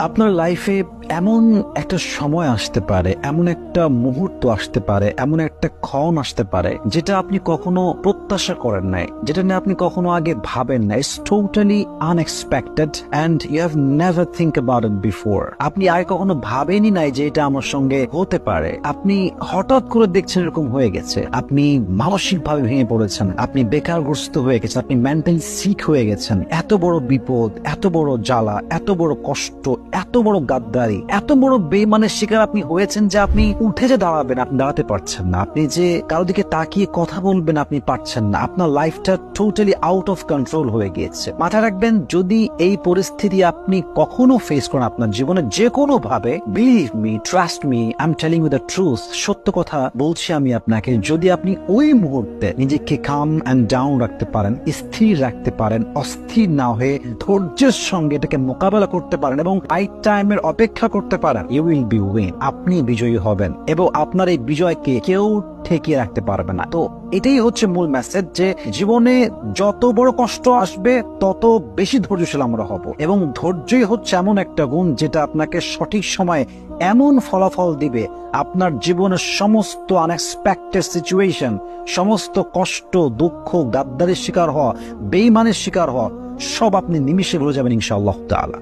আপনার লাইফে এমন একটা সময় আসতে পারে, এমন একটা মুহূর্ত আসতে পারে, এমন একটা ক্ষণ আসতে পারে যেটা আপনি কখনো প্রত্যাশা করেন নাই, যেটা নিয়ে আপনি কখনো আগে ভাবেন না। It's totally unexpected and you have never think about it before. আপনি আগে কখনো ভাবেনই নাই যে এটা আমার সঙ্গে হতে পারে। আপনি হঠাৎ করে দেখছেন এরকম হয়ে গেছে। আপনি মানসিকভাবে ভেঙে পড়েছেন, আপনি বেকারগ্রস্ত হয়ে গেছেন, আপনি মেন্টালি সিক হয়ে গেছেন। এত বড় বিপদ, এত বড় জ্বালা, এত বড় কষ্ট, এত বড় গাদ্দারি, এত বড় বেইমানের শিকার আপনি হয়েছেন যে আপনি উঠে যে দাঁড়াবেন আপনি দাঁড়াতে পারছেন না। আপনি যে কারো দিকে তাকিয়ে কথা বলবেন আপনি পারছেন না। আপনার লাইফটা টোটালি আউট অফ কন্ট্রোল হয়ে গিয়েছে। মাথায় রাখবেন, যদি এই পরিস্থিতি আপনি কখনো ফেস করেন আপনার জীবনে যে কোনো ভাবে, believe me, trust me, I am telling you the truth, সত্য কথা বলছি আমি আপনাকে, যদি আপনি ওই মুহূর্তে নিজেকে কাম এন্ড ডাউন রাখতে পারেন, স্থির রাখতে পারেন, অস্থির না হয়ে ধৈর্যের সঙ্গে এটাকে মোকাবেলা করতে পারেন এবং রাইট টাইমের অপেক্ষা করতে পারেন, ইউ উইল বি উইন। আপনি বিজয়ী হবেন এবং আপনার এই বিজয়কে কেউ ঠেকিয়ে রাখতে পারবে না। তো এটাই হচ্ছে মূল মেসেজ, যে জীবনে যত বড় কষ্ট আসবে তত বেশি ধৈর্যশীল আমরা হব, এবং ধৈর্যই হচ্ছে এমন একটা গুণ যেটা আপনাকে সঠিক সময়ে এমন ফলাফল দিবে, আপনার জীবনের সমস্ত আনএক্সপেক্টেড সিচুয়েশন, সমস্ত কষ্ট, দুঃখ, গাদ্দারির শিকার হওয়া, বেঈমানের শিকার হওয়া, সব আপনি নিমিষে ভুলে যাবেন ইনশাআল্লাহ তাআলা।